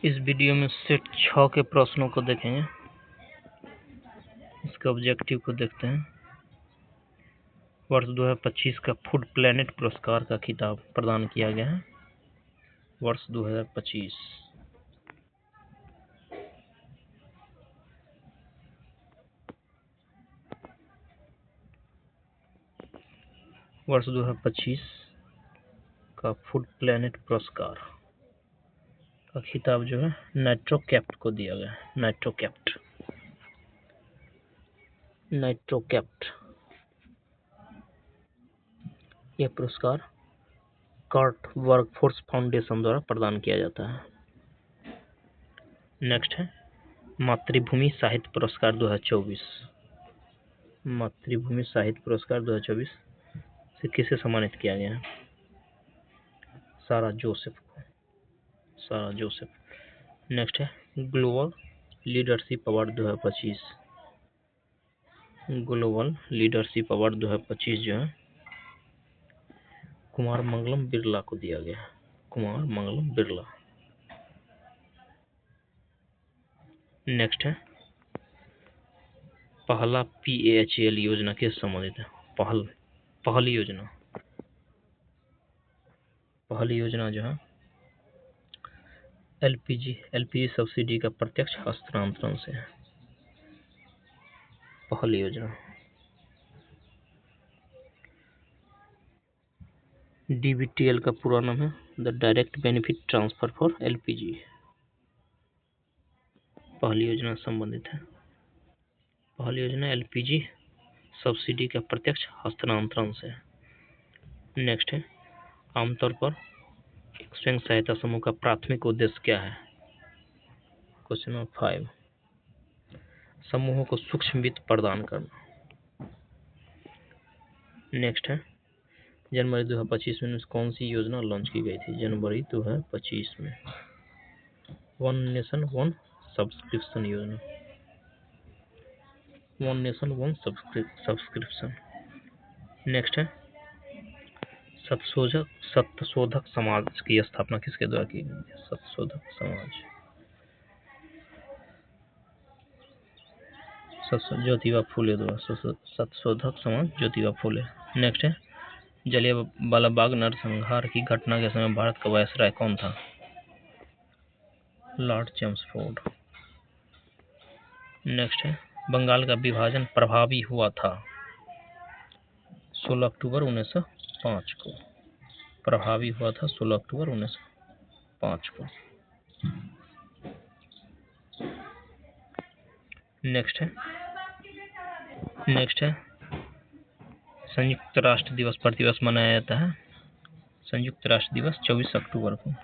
इस वीडियो में सेट 6 के प्रश्नों को देखेंगे। इसके ऑब्जेक्टिव को देखते हैं। वर्ष 2025 का फूड प्लेनेट पुरस्कार का खिताब प्रदान किया गया है। वर्ष 2025 वर्ष 2025 का फूड प्लेनेट पुरस्कार का खिताब जो है नाइट्रोकैप्ट को दिया गया है। नाइट्रोकैप्ट यह पुरस्कार कार्ट वर्कफोर्स फाउंडेशन द्वारा प्रदान किया जाता है। नेक्स्ट है मातृभूमि साहित्य पुरस्कार 2024। मातृभूमि साहित्य पुरस्कार 2024 से किसे सम्मानित किया गया है? सारा जोसेफ को। नेक्स्ट है global leadership award 2025। Global leadership award 2025 जो है कुमार मंगलम बिरला को दिया गया है। कुमार मंगलम बिरला। नेक्स्ट है पहला PAHL योजना के संबंधित है। पहली योजना जो है LPG सब्सिडी का प्रत्यक्ष हस्तांतरण से है। पहली योजना। DBTL का पूरा नाम है the direct benefit transfer for LPG। पहली योजना संबंधित है। पहली योजना LPG सब्सिडी का प्रत्यक्ष हस्तांतरण से है। नेक्स्ट है आमतौर पर स्वयं सहायता समूह का प्राथमिक उद्देश्य क्या है? क्वेश्चन नंबर 5 समूहों को सूक्ष्म वित्त प्रदान करना। नेक्स्ट है जनवरी 2025 में कौन सी योजना लॉन्च की गई थी? जनवरी 2025 में वन नेशन वन सब्सक्रिप्शन योजना। One nation one subscription. Next है सत्यशोधक समाज की स्थापना किसके द्वारा की गई? सत्यशोधक समाज ज्योतिबा फूले द्वारा। सत्यशोधक समाज ज्योतिबा फूले। नेक्स्ट है जलियांवाला बाग नरसंहार की घटना के समय भारत का वायसराय कौन था? Lord Chelmsford. नेक्स्ट है बंगाल का विभाजन प्रभावी हुआ था 16 अक्टूबर 1905 को। प्रभावी हुआ था 16 अक्टूबर 1905 को। नेक्स्ट है संयुक्त राष्ट्र दिवस प्रतिवर्ष मनाया जाता है। संयुक्त राष्ट्र दिवस 24 अक्टूबर को।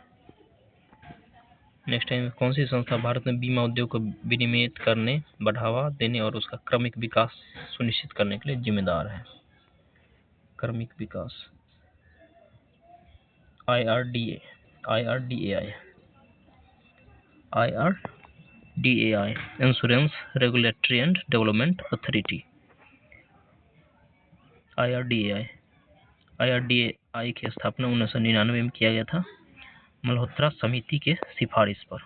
नेक्स्ट है कौन सी संस्था भारत में बीमा उद्योग को विनियमित करने, बढ़ावा देने और उसका क्रमिक विकास सुनिश्चित करने के लिए जिम्मेदार है? क्रमिक विकास IRDAI insurance regulatory and development authority. IRDAI की स्थापना 1999 में किया गया था मल्होत्रा समिति के सिफारिश पर।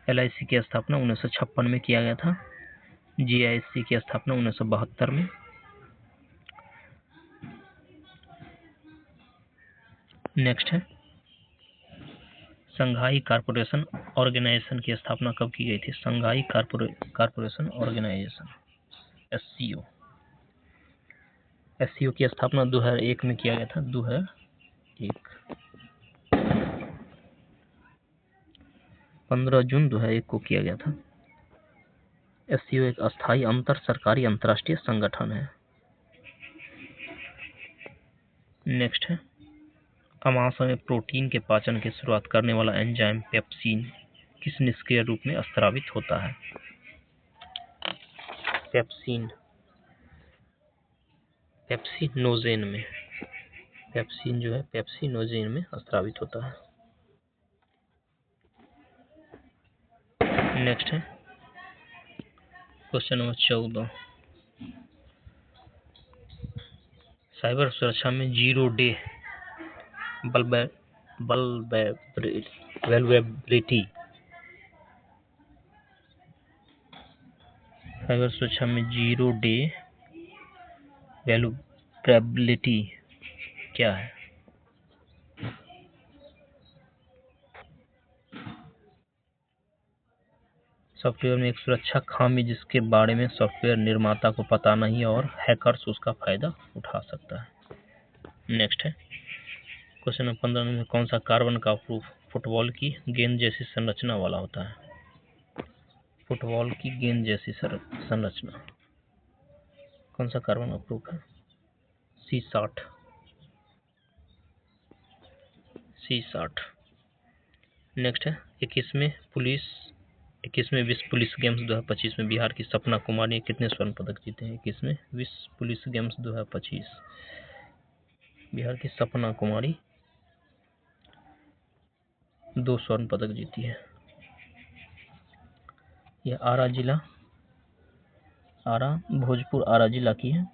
LIC की स्थापना 1956 में किया गया था। GIC की स्थापना 1972 में। नेक्स्ट है संघाई कारपोरेशन ऑर्गेनाइजेशन की स्थापना कब की गई थी? संघाई कारपोरेशन ऑर्गेनाइजेशन SCO की स्थापना 2001 में किया गया था। 2001 15 जून 2001 को किया गया था। SCO एक अस्थायी अंतर सरकारी अंतर्राष्ट्रीय संगठन है। नेक्स्ट है अमाशय में प्रोटीन के पाचन की शुरुआत करने वाला एंजाइम पेप्सिन किस निष्क्रिय रूप में स्रावित होता है? पेप्सिनोजेन में। पेप्सिन जो है पेप्सिनोजेन में स्रावित होता है। नेक्स्ट है क्वेश्चन नंबर 14 साइबर सुरक्षा में जीरो डे वैल्यूएबिलिटी, साइबर सुरक्षा में जीरो डे वैल्यूएबिलिटी क्या है? सॉफ्टवेयर में एक सुरक्षा खामी जिसके बारे में सॉफ्टवेयर निर्माता को पता नहीं और हैकर्स उसका फायदा उठा सकता है। नेक्स्ट है क्वेश्चन नंबर 15 में कौन सा कार्बन का प्रूफ फुटबॉल की गेंद जैसी संरचना वाला होता है? फुटबॉल की गेंद जैसी संरचना कौन सा कार्बन का प्रूफ है? C60। नेक्स्ट है 21वें विश्व पुलिस गेम्स 2025 में बिहार की सपना कुमार ने कितने स्वर्ण पदक जीते हैं? 21वें विश्व पुलिस गेम्स 2025 बिहार की सपना कुमारी 2 स्वर्ण पदक जीती है। यह भोजपुर आरा जिला की है,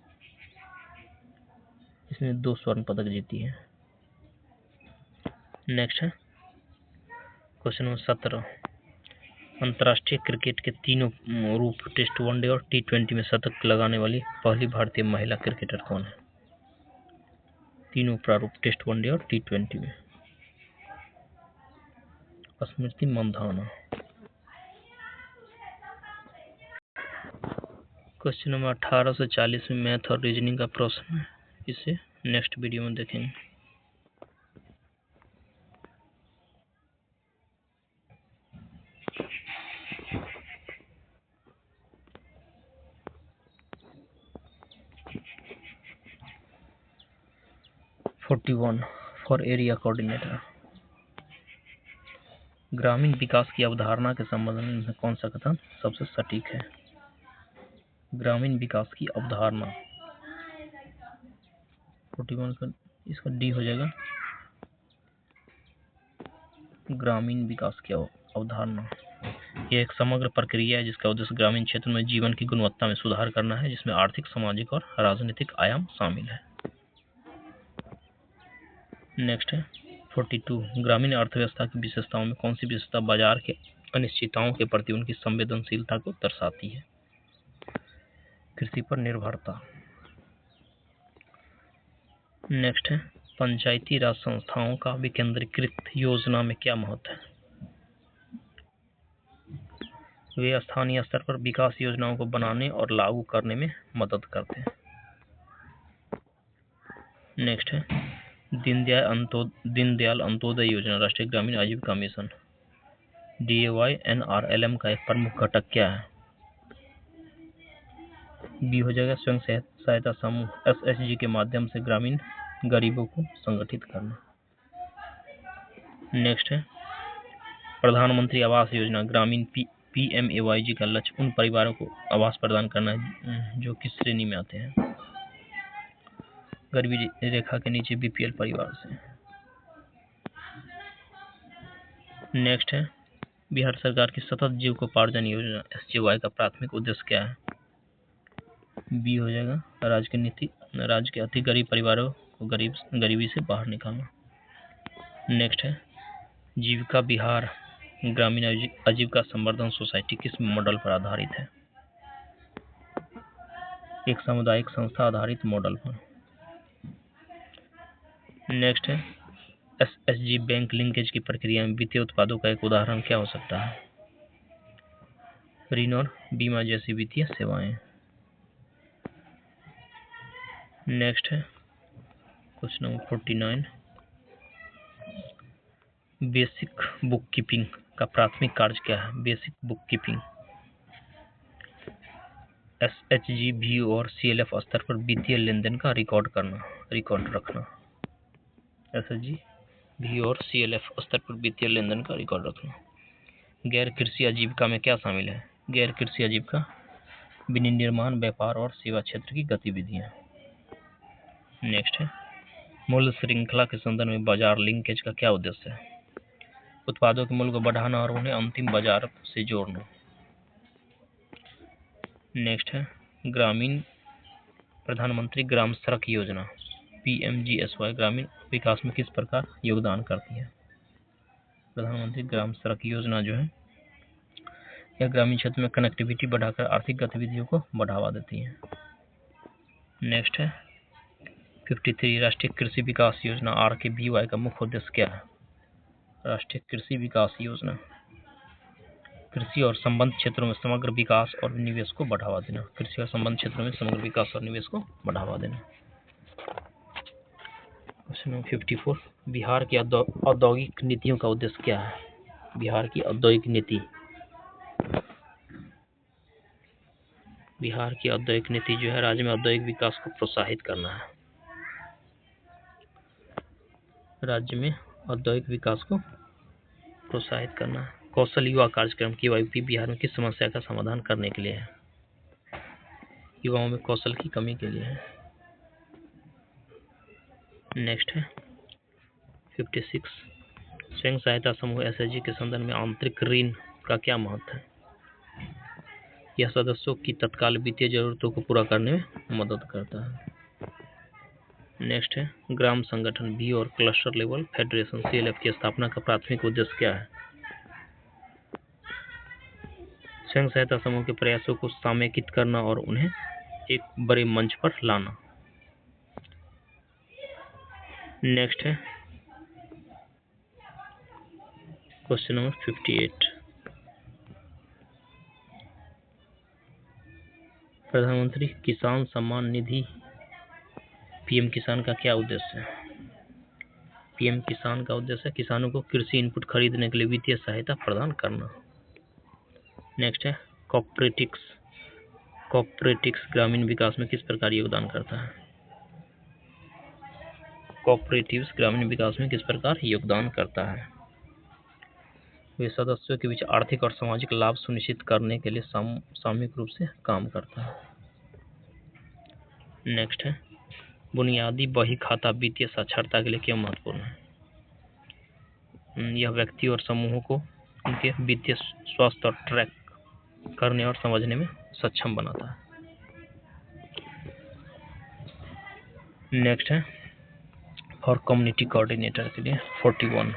इसने 2 स्वर्ण पदक जीती है। नेक्स्ट है क्वेश्चन नंबर 17 अंतर्राष्ट्रीय क्रिकेट के तीनों रूप टेस्ट, वनडे और T20 में शतक लगाने वाली पहली भारतीय महिला क्रिकेटर कौन है? तीनों प्रारूप टेस्ट, वनडे और T20 में स्मृति मंधाना। क्वेश्चन नंबर 18 से 40 में मैथ और रीजनिंग का प्रश्न है, इसे नेक्स्ट वीडियो में देखेंगे। फॉर एरिया कोऑर्डिनेटर, ग्रामीण विकास की अवधारणा के संबंध में कौन सा कथन सबसे सटीक है? ग्रामीण विकास की अवधारणा 41 का इसका डी हो जाएगा। ग्रामीण विकास की अवधारणा यह एक समग्र प्रक्रिया है जिसका उद्देश्य ग्रामीण क्षेत्र में जीवन की गुणवत्ता में सुधार करना है, जिसमें आर्थिक, सामाजिक और राजनीतिक आयाम शामिल है। नेक्स्ट है 42 ग्रामीण अर्थव्यवस्था की विशेषताओं में कौन सी विशेषता बाजार के अनिश्चितताओं के प्रति उनकी संवेदनशीलता को दर्शाती है? कृषि पर निर्भरता। नेक्स्ट है पंचायती राज संस्थाओं का विकेंद्रीकृत योजना में क्या महत्व है? वे स्थानीय स्तर पर विकास योजनाओं को बनाने और लागू करने में मदद करते हैं। नेक्स्ट है दीनदयाल अंत्योदय योजना, राष्ट्रीय ग्रामीण आजीविका मिशन DAY-NRLM का एक प्रमुख घटक क्या है? बी हो जाएगा स्वयं सहायता समूह SHG के माध्यम से ग्रामीण गरीबों को संगठित करना। नेक्स्ट है प्रधानमंत्री आवास योजना ग्रामीण PMAYG का लक्ष्य उन परिवारों को आवास प्रदान करना है जो किस श्रेणी में आते हैं? गरीबी रेखा के नीचे, BPL परिवार से। नेक्स्ट है बिहार सरकार की सतत जीविकोपार्जन योजना SGY का प्राथमिक उद्देश्य क्या है? बी हो जाएगा राज्य के अति गरीब परिवारों को गरीबी से बाहर निकालना। नेक्स्ट है जीविका बिहार ग्रामीण आजीविका संवर्धन सोसाइटी किस मॉडल पर आधारित है? एक सामुदायिक संस्था आधारित मॉडल पर। नेक्स्ट है SHG बैंक लिंकेज की प्रक्रिया में वित्तीय उत्पादों का एक उदाहरण क्या हो सकता है? ऋण और बीमा जैसी वित्तीय सेवाएं। नेक्स्ट है question number 49 basic book keeping का प्राथमिक कार्य क्या है? Basic book keeping SHG VO और CLF स्तर पर वित्तीय लेनदेन का रिकॉर्ड रखना। SHG VO और CLF स्तर पर वित्तीय लेनदेन का रिकॉर्ड रखना। गैर कृषि आजीविका में क्या शामिल है? गैर कृषि आजीविका विनिर्माण, व्यापार और सेवा क्षेत्र की गतिविधियां। नेक्स्ट है मूल्य श्रृंखला के संदर्भ में बाजार लिंकेज का क्या उद्देश्य है? उत्पादों के मूल्य को बढ़ाना और उन्हें अंतिम बाजार से जोड़ना। नेक्स्ट है प्रधानमंत्री ग्राम सड़क योजना PMGSY ग्रामीण विकास में किस प्रकार योगदान करती है? प्रधानमंत्री ग्राम सड़क योजना जो है यह ग्रामीण क्षेत्र में कनेक्टिविटी बढ़ाकर आर्थिक गतिविधियों को बढ़ावा देती है। नेक्स्ट है 53 राष्ट्रीय कृषि विकास योजना RKBY का मुख्य उद्देश्य क्या है? राष्ट्रीय कृषि विकास योजना कृषि और संबद्ध क्षेत्रों में समग्र विकास और निवेश को बढ़ावा देना। कृषि और संबद्ध क्षेत्रों में समग्र विकास और निवेश को बढ़ावा देना। क्वेश्चन नंबर 54 बिहार की औद्योगिक नीतियों का उद्देश्य क्या है? बिहार की औद्योगिक नीति जो है राज्य में औद्योगिक विकास को प्रोत्साहित करना है। राज्य में औद्योगिक विकास को प्रोत्साहित करना है। कौशल युवा कार्यक्रम KYP बिहार में किस समस्या का समाधान करने के लिए है? युवाओं में कौशल की कमी के लिए है। नेक्स्ट है 56 स्वयं सहायता समूह SHG के संदर्भ में आंतरिक ऋण का क्या महत्व है? यह सदस्यों की तत्काल वित्तीय जरूरतों को पूरा करने में मदद करता है। नेक्स्ट है ग्राम संगठन भी और क्लस्टर लेवल फेडरेशन CLF की स्थापना का प्राथमिक उद्देश्य क्या है? स्वयं सहायता समूह के प्रयासों को समेकित करना और उन्हें एक बड़े मंच पर लाना। नेक्स्ट है क्वेश्चन नंबर 58 प्रधानमंत्री किसान सम्मान निधि PM किसान का क्या उद्देश्य है? PM किसान का उद्देश्य है किसानों को कृषि इनपुट खरीदने के लिए वित्तीय सहायता प्रदान करना। नेक्स्ट है कोऑपरेटिव्स ग्रामीण विकास में किस प्रकार योगदान करता है? कोऑपरेटिव्स ग्रामीण विकास में किस प्रकार योगदान करता है? वे सदस्यों के बीच आर्थिक और सामाजिक लाभ सुनिश्चित करने के लिए सामूहिक रूप से काम करता है। नेक्स्ट है बुनियादी बही खाता वित्तीय साक्षरता के लिए क्यों महत्वपूर्ण है? यह व्यक्ति और समूहों को उनके वित्तीय स्वास्थ्य और ट्रैक करने और समझने में सक्षम बनाता है। नेक्स्ट है फॉर कम्युनिटी कोऑर्डिनेटर के लिए 41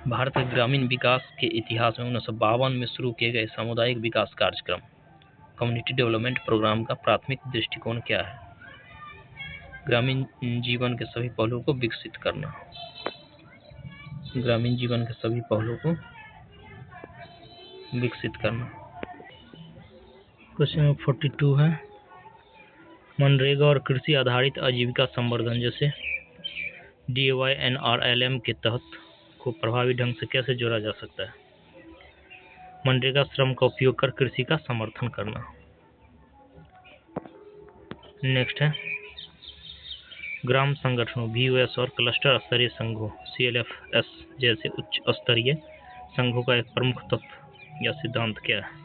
भारत के ग्रामीण विकास के इतिहास में 1952 में शुरू किए गए सामुदायिक विकास कार्यक्रम कम्युनिटी डेवलपमेंट प्रोग्राम का प्राथमिक दृष्टिकोण क्या है? ग्रामीण जीवन के सभी पहलुओं को विकसित करना। ग्रामीण जीवन के सभी पहलुओं को विकसित करना। क्वेश्चन नंबर 42 है मनरेगा और कृषि आधारित आजीविका संवर्धन जैसे DAY NRLM के तहत को प्रभावी ढंग से कैसे जोड़ा जा सकता है? मनरेगा श्रम का उपयोग कर कृषि का समर्थन करना। नेक्स्ट है ग्राम संगठनों VOS और क्लस्टर स्तरीय संघों CLFS जैसे उच्च स्तरीय संघों का एक प्रमुख तत्व या सिद्धांत क्या है?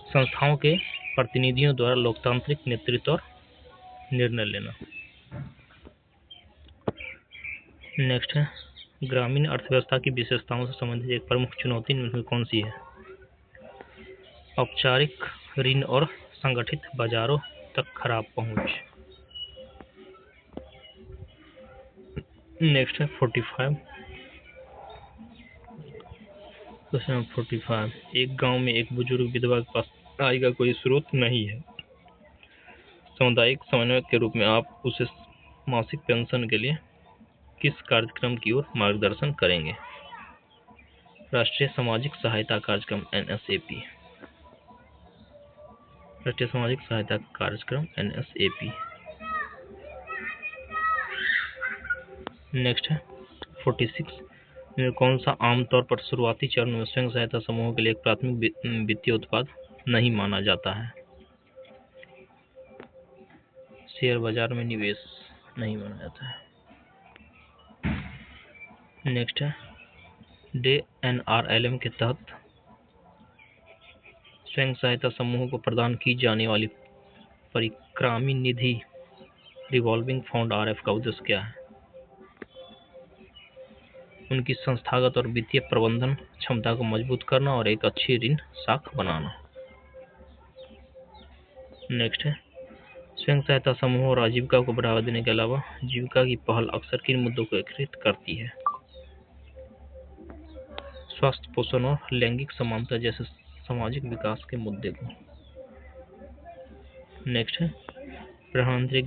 संस्थाओं के प्रतिनिधियों द्वारा लोकतांत्रिक नेतृत्व और निर्णय लेना। नेक्स्ट है ग्रामीण अर्थव्यवस्था की विशेषताओं से संबंधित एक प्रमुख चुनौती इनमें कौन सी है? औपचारिक ऋण और संगठित बाजारों तक खराब पहुंच। नेक्स्ट है 45 क्वेश्चन नंबर 45 एक गांव में एक बुजुर्ग विधवा के पास आय का कोई स्रोत नहीं है। सामुदायिक समन्वयक के रूप में आप उसे मासिक पेंशन के लिए किस कार्यक्रम की ओर मार्गदर्शन करेंगे? राष्ट्रीय सामाजिक सहायता कार्यक्रम NSAP। राष्ट्रीय सामाजिक सहायता कार्यक्रम NSAP। नेक्स्ट है 46 में कौन सा आमतौर पर शुरुआती चरण में स्वयं सहायता समूहों के लिए एक प्राथमिक वित्तीय उत्पाद नहीं माना जाता है? शेयर बाजार में निवेश नहीं माना जाता है। नेक्स्ट है DAY NRLM के तहत स्वयं सहायता समूहों को प्रदान की जाने वाली परिक्रामी निधि रिवॉल्विंग फंड RF का उद्देश्य क्या है? उनकी संस्थागत और वित्तीय प्रबंधन क्षमता को मजबूत करना और एक अच्छी ऋण साख बनाना। नेक्स्ट है स्वयं सहायता समूह और आजीविका को बढ़ावा देने के अलावा जीविका की पहल अक्सर किन मुद्दों को एकीकृत करती है? स्वास्थ्य, पोषण और लैंगिक समानता जैसे सामाजिक विकास के मुद्दे को। नेक्स्ट है प्रधानमंत्री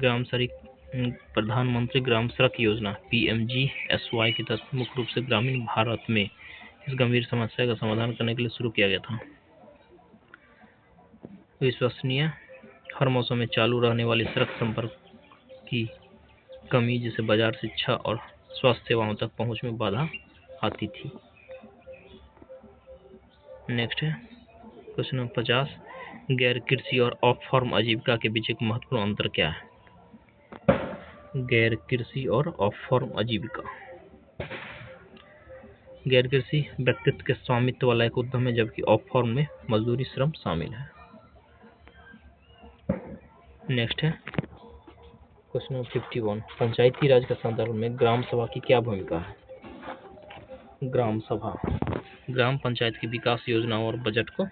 ग्राम सड़क योजना PMGSY के तहत मुख्य रूप से ग्रामीण भारत में इस गंभीर समस्या का समाधान करने के लिए शुरू किया गया था। विश्वसनीय, हर मौसम में चालू रहने वाली सड़क संपर्क की कमी जिससे बाजार, शिक्षा और स्वास्थ्य सेवाओं तक पहुंच में बाधा आती थी। नेक्स्ट है क्वेश्चन नंबर 50, गैर कृषि और ऑफ फार्म आजीविका के बीच एक महत्वपूर्ण अंतर क्या है? गैर कृषि और ऑफ फार्म आजीविका। गैर कृषि व्यक्तित्व के स्वामित्व वाला एक उद्यम है, जबकि ऑफ फार्म में मजदूरी श्रम शामिल है। नेक्स्ट है क्वेश्चन नंबर 51, पंचायती राज के संदर्भ में ग्राम सभा की क्या भूमिका है? ग्राम सभा ग्राम पंचायत की विकास योजनाओं और बजट को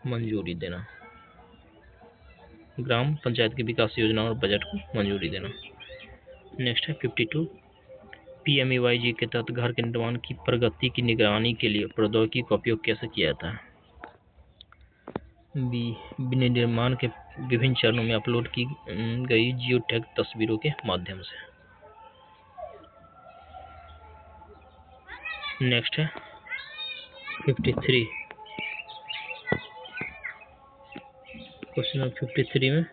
मंजूरी देना। ग्राम पंचायत की विकास योजनाओं और बजट को मंजूरी देना। नेक्स्ट है 52, PMAYG के तहत घर के निर्माण की प्रगति की निगरानी के लिए प्रौद्योगिकी का उपयोग कैसे किया जाता है? विनिर्माण के विभिन्न चरणों में अपलोड की गई जियो टैग तस्वीरों के माध्यम से। नेक्स्ट है 53, क्वेश्चन नंबर 53 में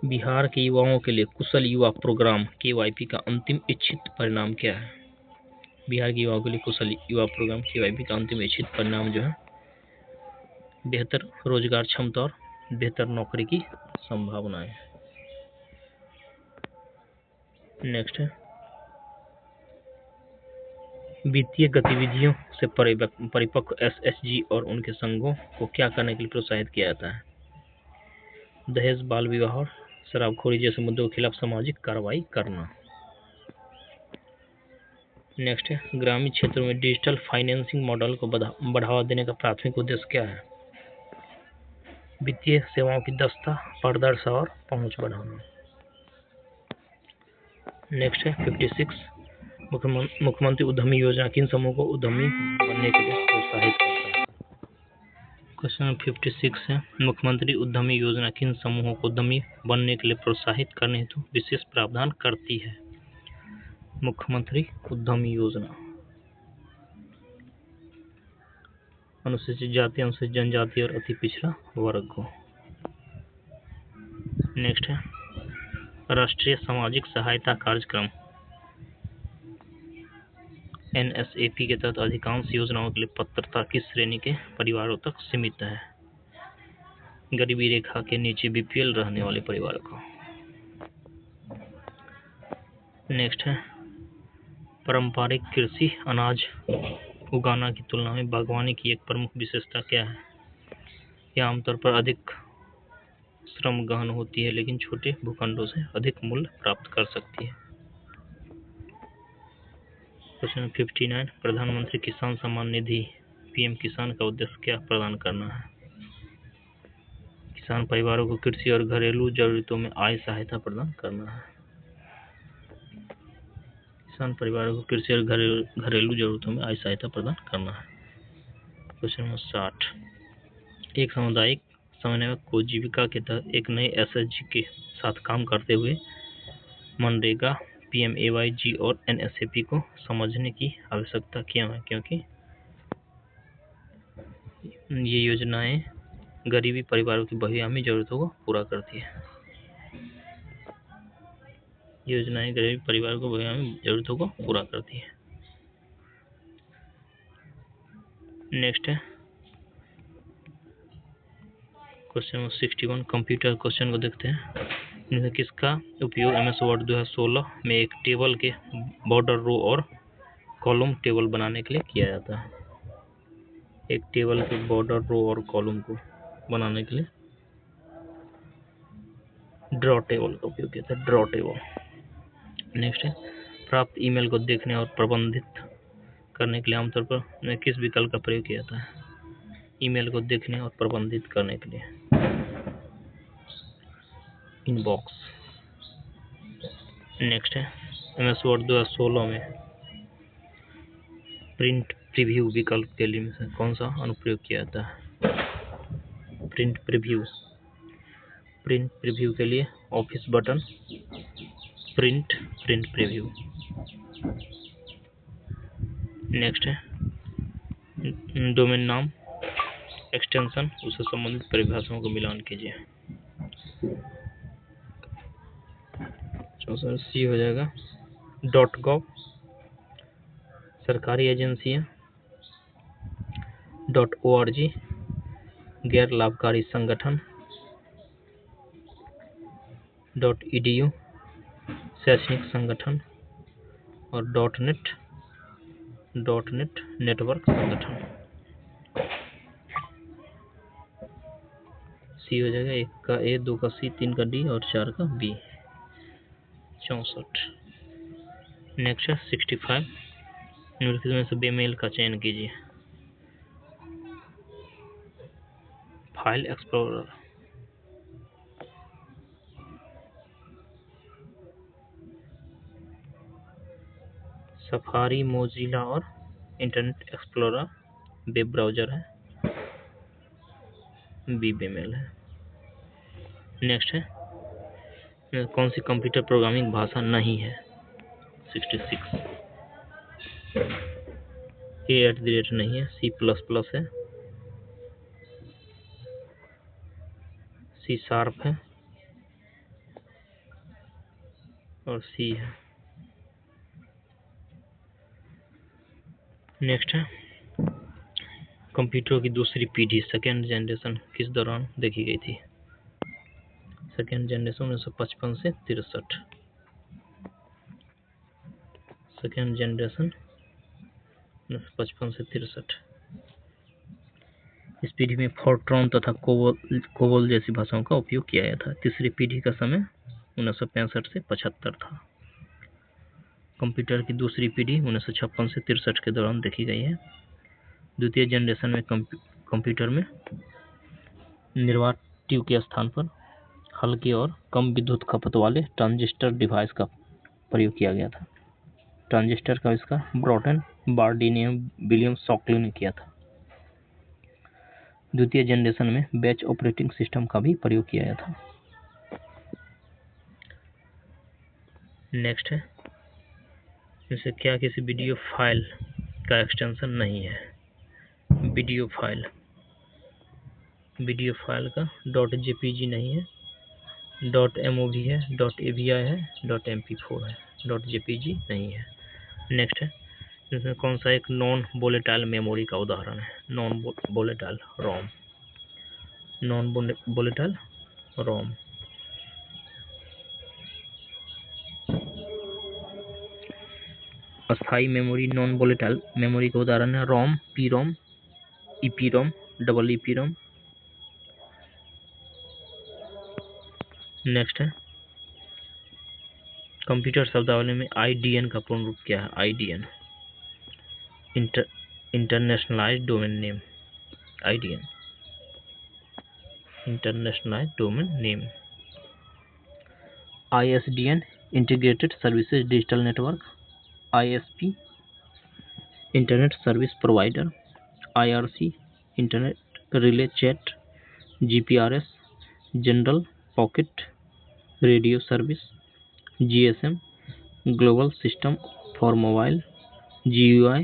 बिहार के युवाओं के लिए कुशल युवा प्रोग्राम KYP का अंतिम इच्छित परिणाम क्या है? बिहार के युवाओं के लिए कुशल युवा प्रोग्राम KYP का अंतिम इच्छित परिणाम जो है बेहतर रोजगार क्षमता और बेहतर नौकरी की संभावनाएं। नेक्स्ट है वित्तीय गतिविधियों से परिपक्व SHG और उनके संघों को क्या करने के लिए प्रोत्साहित किया जाता है? दहेज, बाल विवाह और शराबखोरी जैसे मुद्दों के खिलाफ सामाजिक कार्रवाई करना। नेक्स्ट है ग्रामीण क्षेत्रों में डिजिटल फाइनेंसिंग मॉडल को बढ़ावा देने का प्राथमिक उद्देश्य क्या है? वित्तीय सेवाओं की दक्षता, पारदर्शिता और पहुंच बढ़ाना। नेक्स्ट है 56, मुख्यमंत्री उद्यमी योजना किन समूह को उद्यमी बनने के लिए प्रोत्साहित करता है? क्वेश्चन नंबर 56 है मुख्यमंत्री उद्यमी योजना किन समूहों को उद्यमी बनने के लिए प्रोत्साहित करने हेतु विशेष प्रावधान करती है? मुख्यमंत्री उद्यमी योजना अनुसूचित जाति, अनुसूचित जनजाति और अति पिछड़ा वर्ग को। नेक्स्ट है राष्ट्रीय सामाजिक सहायता कार्यक्रम NSAP के तहत अधिकांश योजनाओं के लिए पात्रता किस श्रेणी के परिवारों तक सीमित है? गरीबी रेखा के नीचे BPL रहने वाले परिवारों को। नेक्स्ट है पारंपरिक कृषि अनाज उगाना की तुलना में बागवानी की एक प्रमुख विशेषता क्या है? यह आमतौर पर अधिक श्रम गहन होती है लेकिन छोटे भूखंडों से अधिक मूल्य प्राप्त कर सकती है। क्वेश्चन 59, प्रधानमंत्री किसान सम्मान निधि PM किसान का उद्देश्य क्या प्रदान करना है? किसान परिवारों को कृषि और घरेलू जरूरतों में आय सहायता प्रदान करना है। किसान परिवारों को कृषि और घरेलू जरूरतों में आय सहायता प्रदान करना है। क्वेश्चन नंबर 60, एक सामुदायिक समन्वयक को जीविका के तहत एक नए SHG के साथ काम करते हुए मनरेगा, PMAYG और NSAP को समझने की आवश्यकता क्यों है? क्योंकि ये योजनाएं गरीबी परिवारों की बहुआयामी जरूरतों को पूरा करती है। योजनाएं गरीब परिवारों को बहुआयामी जरूरतों को पूरा करती है। नेक्स्ट है क्वेश्चन 61, कंप्यूटर क्वेश्चन को देखते हैं। इनमें किसका उपयोग MS Word 2016 में एक टेबल के बॉर्डर, रो और कॉलम टेबल बनाने के लिए किया जाता है? एक टेबल के बॉर्डर, रो और कॉलम को बनाने के लिए ड्रॉ टेबल का उपयोग किया जाता है, ड्रॉ टेबल। नेक्स्ट है प्राप्त ईमेल को देखने और प्रबंधित करने के लिए आमतौर पर किस विकल्प का प्रयोग किया जाता है? ईमेल को देखने और प्रबंधित करने के लिए इनबॉक्स। नेक्स्ट है MS वर्ड 2016 में प्रिंट प्रीव्यू विकल्प के लिए कौन सा अनुप्रयोग किया जाता है? Print preview. प्रिंट प्रीव्यू के लिए office button, print preview. Next है डोमेन नाम, एक्सटेंशन, उससे संबंधित परिभाषाओं को मिलान कीजिए। चौथा सी हो जाएगा .gov, सरकारी एजेंसियां। .org, गैर लाभकारी संगठन। .edu, शैक्षणिक संगठन। और .net नेटवर्क संगठन। सी हो जाएगा 1 का A, 2 का C, 3 का D और 4 का B। 64। नेक्स्ट है 65, निम्नलिखित में से बेमेल का चयन कीजिए। फाइल एक्सप्लोरर, सफारी, मोजिला और इंटरनेट एक्सप्लोरर वेब ब्राउज़र है, बी बेमेल है। नेक्स्ट है कौन सी कंप्यूटर प्रोग्रामिंग भाषा नहीं है? 66, A@ नहीं है, C++ है, C# है और C है। नेक्स्ट है कंप्यूटर की दूसरी पीढ़ी सेकेंड जनरेशन किस दौरान देखी गई थी? सेकेंड जनरेशन 1955 से 63। सेकेंड जनरेशन 1955 से 63। इस पीढ़ी में फोर्ट्रॉन तथा कोबोल जैसी भाषाओं का उपयोग किया गया था। तीसरी पीढ़ी का समय 1965 से 75 था। कंप्यूटर की दूसरी पीढ़ी 1956 से 63 के दौरान देखी गई है। द्वितीय जनरेशन में कंप्यूटर में निर्वात ट्यूब के स्थान पर हल्के और कम विद्युत खपत वाले ट्रांजिस्टर डिवाइस का प्रयोग किया गया था। ट्रांजिस्टर का आविष्कार ब्रॉडन बार्डिनियम विलियम शॉकली ने किया था। द्वितीय जनरेशन में बैच ऑपरेटिंग सिस्टम का भी प्रयोग किया गया था। नेक्स्ट है जैसे क्या किसी वीडियो फाइल का एक्सटेंशन नहीं है? वीडियो फाइल का .jpg नहीं है, .mov है, .avi है, .mp4 है, .jpg नहीं है। नेक्स्ट है इसमें कौन सा एक नॉन वोलेटाइल मेमोरी का उदाहरण है? नॉन वोलेटाइल रोम। नॉन वोलेटाइल रोम। अस्थाई मेमोरी नॉन वोलेटाइल मेमोरी का उदाहरण है रोम, पीरोम, ईपीरोम, डबल ईपीरोम। नेक्स्ट है कंप्यूटर शब्दावली में IDN का पूर्ण रूप क्या है? IDN internationalised domain name. IDN internationalised domain name. ISDN integrated services digital network. ISP internet service provider. IRC internet relay chat. GPRS general pocket radio service. GSM global system for mobile. GUI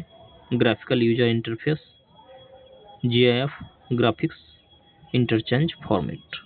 graphical user interface. GIF graphics interchange format.